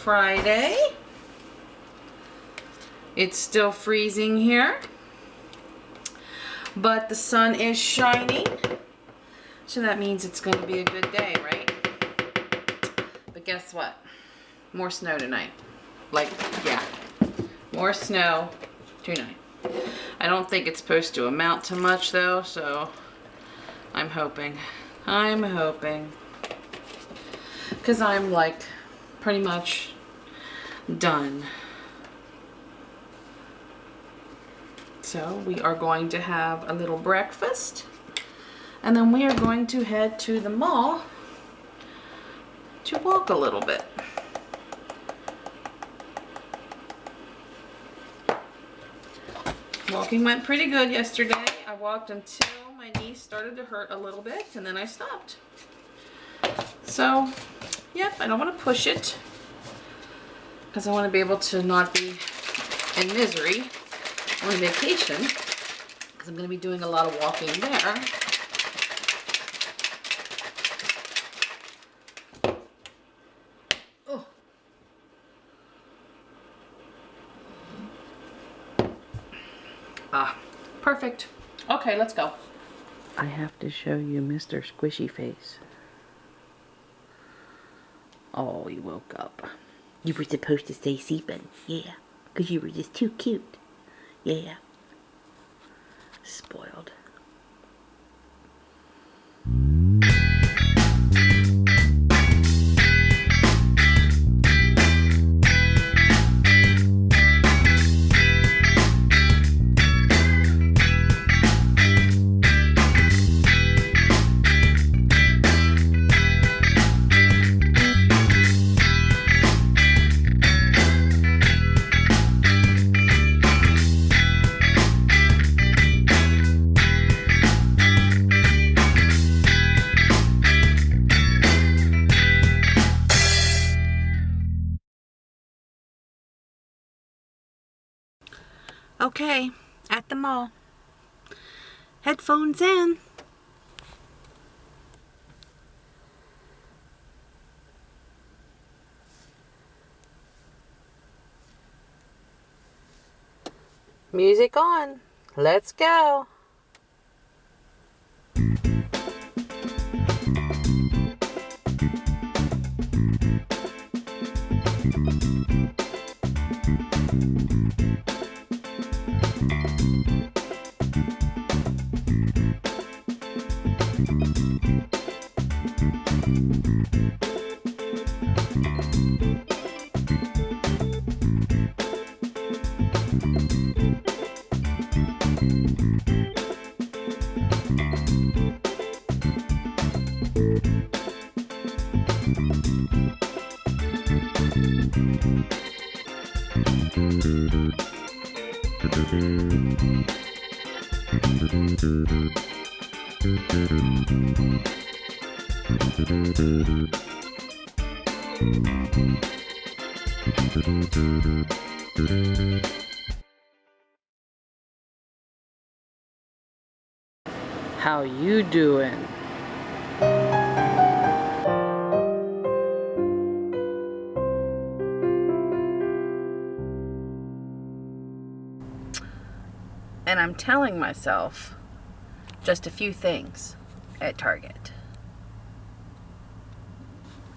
Friday. It's still freezing here, but the sun is shining, so that means it's going to be a good day, right? But guess what? More snow tonight. Like, yeah, more snow tonight. I don't think it's supposed to amount to much though, so I'm hoping. Because I'm like pretty much done. So we are going to have a little breakfast, and then we are going to head to the mall to walk a little bit. Walking went pretty good yesterday. I walked until my knee started to hurt a little bit, and then I stopped. So, yep, I don't want to push it because I want to be able to not be in misery on vacation, because I'm going to be doing a lot of walking there. Oh. Ah, perfect. Okay, let's go. I have to show you Mr. Squishy Face. Oh, you woke up. You were supposed to stay sleeping, yeah, because you were just too cute. Yeah. Spoiled. Okay, at the mall. Headphones in. Music on. Let's go. How you doing? And I'm telling myself just a few things at Target.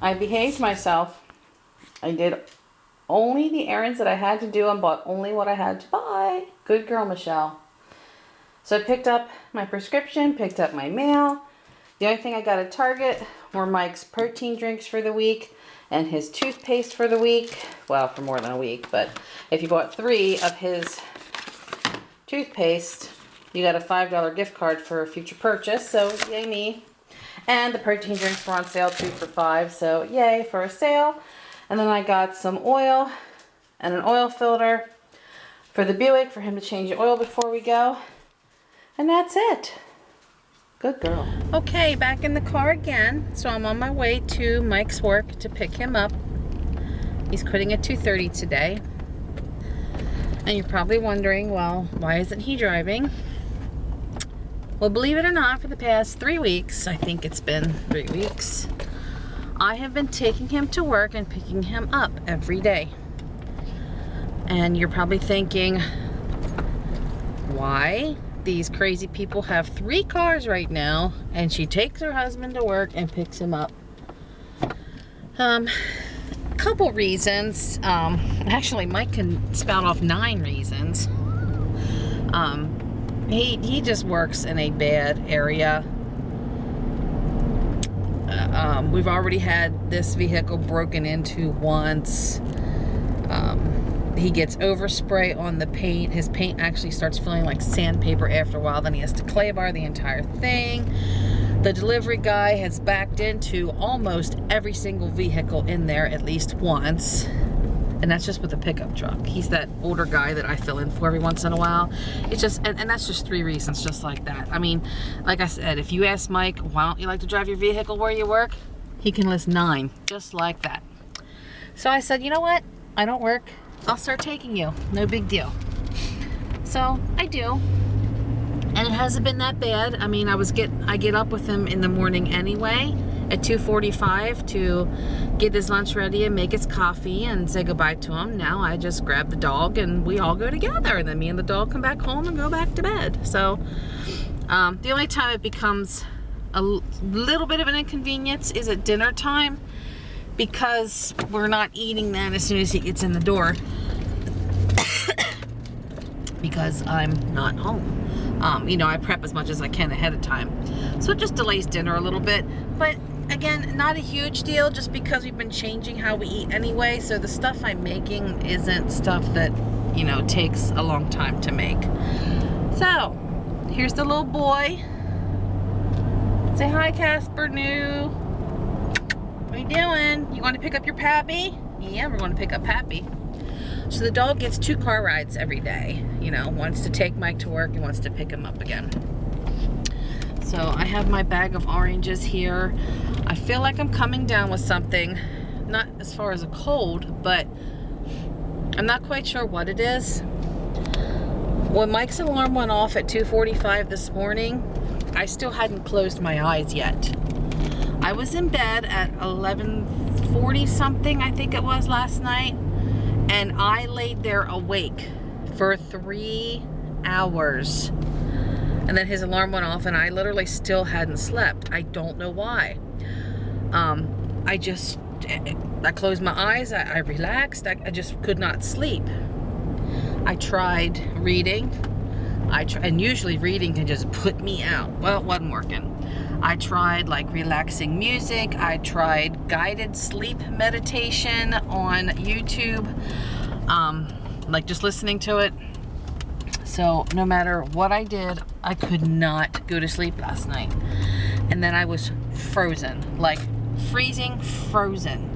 I behaved myself. I did only the errands that I had to do and bought only what I had to buy. Good girl, Michelle. So I picked up my prescription, picked up my mail. The only thing I got at Target were Mike's protein drinks for the week and his toothpaste for the week. Well, for more than a week, but if you bought 3 of his toothpaste, you got a $5 gift card for a future purchase, so yay me. And the protein drinks were on sale 2 for $5, so yay for a sale. And then I got some oil and an oil filter for the Buick for him to change the oil before we go. And that's it. Good girl. Okay, back in the car again. So I'm on my way to Mike's work to pick him up. He's quitting at 2:30 today. And you're probably wondering, well, why isn't he driving? Well, believe it or not, for the past 3 weeks, I think it's been 3 weeks, I have been taking him to work and picking him up every day. And you're probably thinking, why? These crazy people have 3 cars right now, and she takes her husband to work and picks him up. Couple reasons. Actually, Mike can spout off 9 reasons. He just works in a bad area. We've already had this vehicle broken into once. He gets overspray on the paint. His paint actually starts feeling like sandpaper after a while. Then he has to clay bar the entire thing. The delivery guy has backed into almost every single vehicle in there at least once. And that's just with a pickup truck. He's that older guy that I fill in for every once in a while. It's just, and that's just 3 reasons just like that. I mean, like I said, if you ask Mike, why don't you like to drive your vehicle where you work? He can list 9, just like that. So I said, you know what? I don't work. I'll start taking you. No big deal. So I do. And it hasn't been that bad. I mean, I get up with him in the morning anyway at 2:45 to get his lunch ready and make his coffee and say goodbye to him. Now I just grab the dog and we all go together, and then me and the dog come back home and go back to bed. So the only time it becomes a little bit of an inconvenience is at dinner time, because we're not eating then as soon as he gets in the door because I'm not home. You know, I prep as much as I can ahead of time. So it just delays dinner a little bit. But again, not a huge deal, just because we've been changing how we eat anyway. So the stuff I'm making isn't stuff that, you know, takes a long time to make. So, here's the little boy. Say hi, Casper, new. What are you doing? You going to pick up your pappy? Yeah, we're going to pick up Pappy. So the dog gets 2 car rides every day. You know, wants to take Mike to work and wants to pick him up again. So I have my bag of oranges here. I feel like I'm coming down with something, not as far as a cold, but I'm not quite sure what it is. When Mike's alarm went off at 2:45 this morning, I still hadn't closed my eyes yet. I was in bed at 11:40 something, I think it was, last night. And I laid there awake for 3 hours. And then his alarm went off and I literally still hadn't slept. I don't know why. I closed my eyes, I relaxed, I just could not sleep. I tried reading. And usually reading can just put me out. Well, it wasn't working. I tried like relaxing music. I tried guided sleep meditation on YouTube, like just listening to it. So no matter what I did, I could not go to sleep last night. And then I was frozen, like freezing frozen.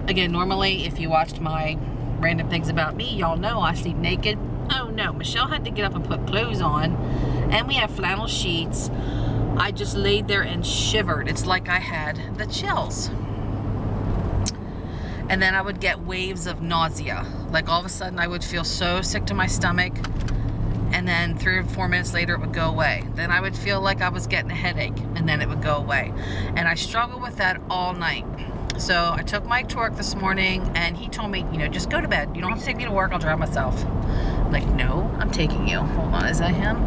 Again, normally if you watched my random things about me, y'all know I sleep naked. Oh no, Michelle had to get up and put clothes on, and we have flannel sheets. I just laid there and shivered. It's like I had the chills. And then I would get waves of nausea. Like all of a sudden I would feel so sick to my stomach, and then 3 or 4 minutes later it would go away. Then I would feel like I was getting a headache, and then it would go away. And I struggled with that all night. So I took Mike to work this morning, and he told me, you know, just go to bed. You don't have to take me to work, I'll drive myself. I'm like, no, I'm taking you. Hold on, is that him?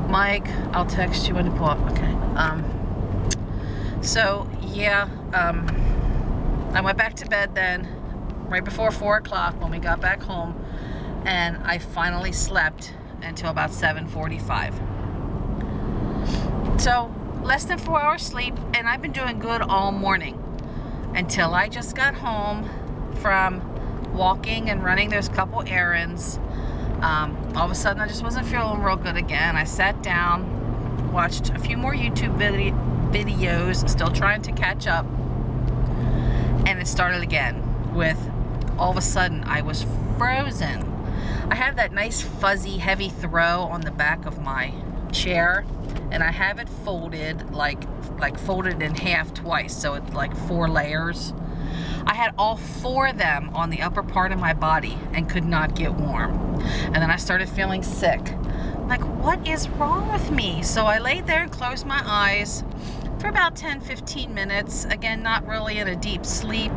Mike, I'll text you when to pull up. Okay. So yeah, I went back to bed then, right before 4 o'clock when we got back home, and I finally slept until about 7:45. So less than 4 hours sleep, and I've been doing good all morning until I just got home from walking and running those couple errands. All of a sudden I just wasn't feeling real good again. I sat down, watched a few more YouTube videos, still trying to catch up, and it started again with, all of a sudden I was frozen. I have that nice fuzzy heavy throw on the back of my chair, and I have it folded, like folded in half twice, so it's like 4 layers. I had all 4 of them on the upper part of my body and could not get warm. And then I started feeling sick. I'm like, what is wrong with me? So I laid there and closed my eyes for for about 10-15 minutes. Again, not really in a deep sleep,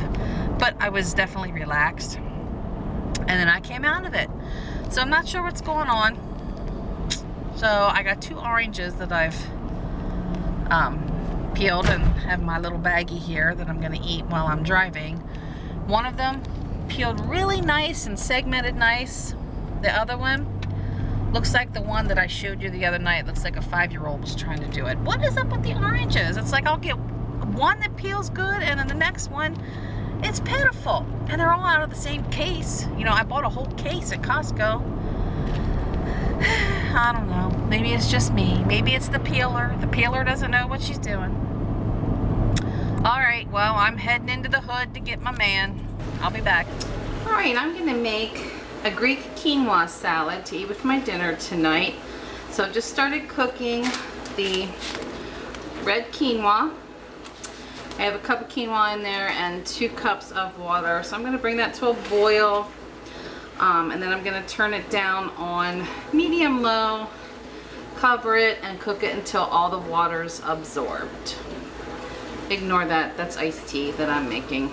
but I was definitely relaxed. And then I came out of it. So I'm not sure what's going on. So I got 2 oranges that I've peeled and have my little baggie here that I'm gonna eat while I'm driving. One of them peeled really nice and segmented nice. The other one looks like the one that I showed you the other night. Looks like a 5-year-old was trying to do it. What is up with the oranges? It's like I'll get one that peels good and then the next one, it's pitiful. And they're all out of the same case. You know, I bought a whole case at Costco. I don't know. Maybe it's just me. Maybe it's the peeler. The peeler doesn't know what she's doing. Alright, well, I'm heading into the hood to get my man. I'll be back. Alright, I'm going to make a Greek quinoa salad to eat with my dinner tonight. So I just started cooking the red quinoa. I have a cup of quinoa in there and 2 cups of water. So I'm going to bring that to a boil. And then I'm going to turn it down on medium-low, cover it, and cook it until all the water's absorbed. Ignore that. That's iced tea that I'm making.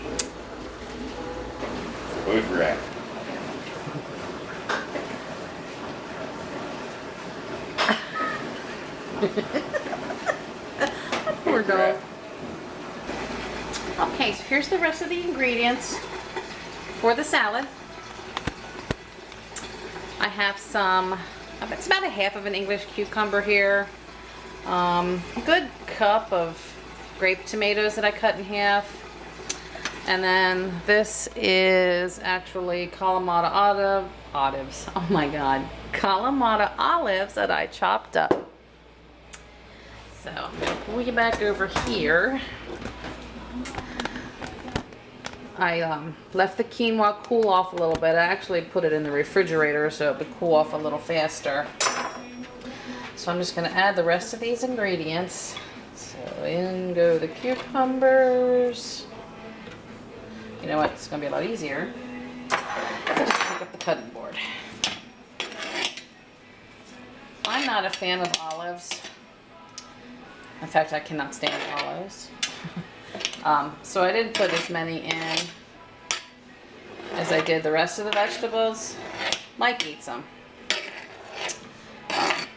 Good rat. Poor dog. Okay, so here's the rest of the ingredients for the salad. I have some, it's about a half of an English cucumber here. A good cup of grape tomatoes that I cut in half. And then this is actually Kalamata olives. Oh my God. Kalamata olives that I chopped up. So I'm going to pull you back over here. I left the quinoa cool off a little bit. I actually put it in the refrigerator so it would cool off a little faster. So I'm just going to add the rest of these ingredients. So in go the cucumbers. You know what? It's going to be a lot easier if I just pick up the cutting board. I'm not a fan of olives. In fact, I cannot stand olives. So I didn't put as many in as I did the rest of the vegetables. Mike eats them.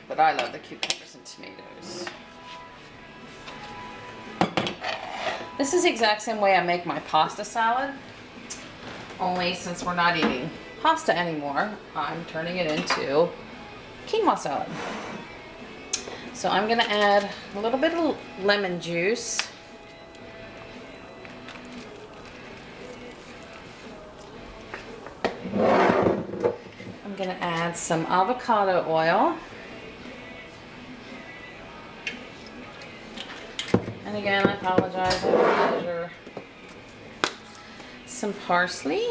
But I love the cucumbers and tomatoes. This is the exact same way I make my pasta salad. Only since we're not eating pasta anymore, I'm turning it into quinoa salad. So I'm going to add a little bit of lemon juice. I'm going to add some avocado oil. And again, I apologize, I don't measure. Some parsley.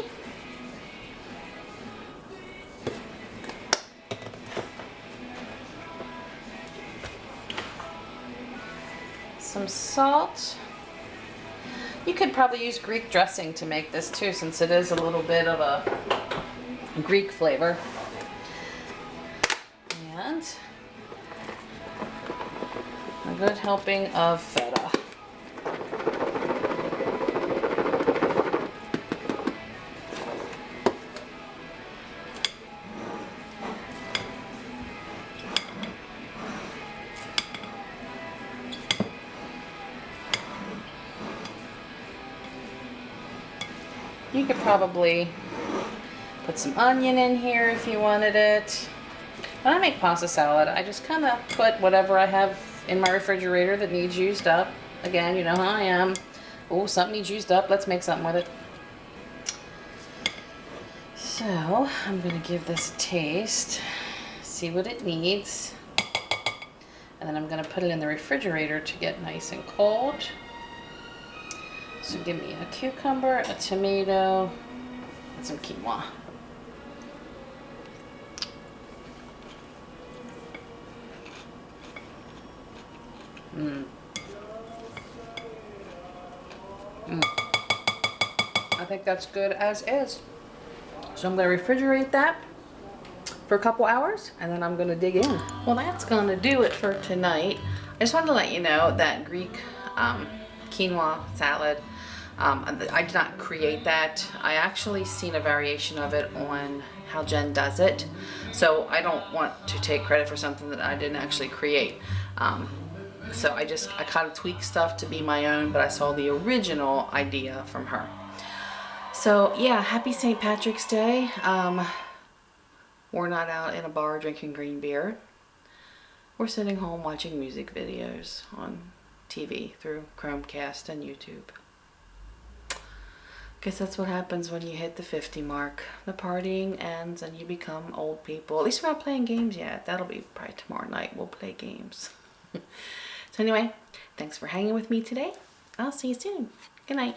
Some salt. You could probably use Greek dressing to make this too, since it is a little bit of a Greek flavor. And a good helping of feta. You could probably put some onion in here if you wanted it. When I make pasta salad, I just kind of put whatever I have in my refrigerator that needs used up. Again, you know how I am. Oh, something needs used up. Let's make something with it. So, I'm going to give this a taste. See what it needs. And then I'm going to put it in the refrigerator to get nice and cold. So give me a cucumber, a tomato, and some quinoa. I think that's good as is. So I'm going to refrigerate that for a couple hours and then I'm going to dig in. Well, that's going to do it for tonight. I just wanted to let you know that Greek quinoa salad. I did not create that. I actually seen a variation of it on how Jen does it. So I don't want to take credit for something that I didn't actually create. So I kind of tweak stuff to be my own, but I saw the original idea from her. So yeah, happy St. Patrick's Day. We're not out in a bar drinking green beer. We're sitting home watching music videos on TV through Chromecast and YouTube. Guess that's what happens when you hit the 50 mark. The partying ends and you become old people. At least we're not playing games yet. That'll be probably tomorrow night. We'll play games. So anyway, thanks for hanging with me today. I'll see you soon. Good night.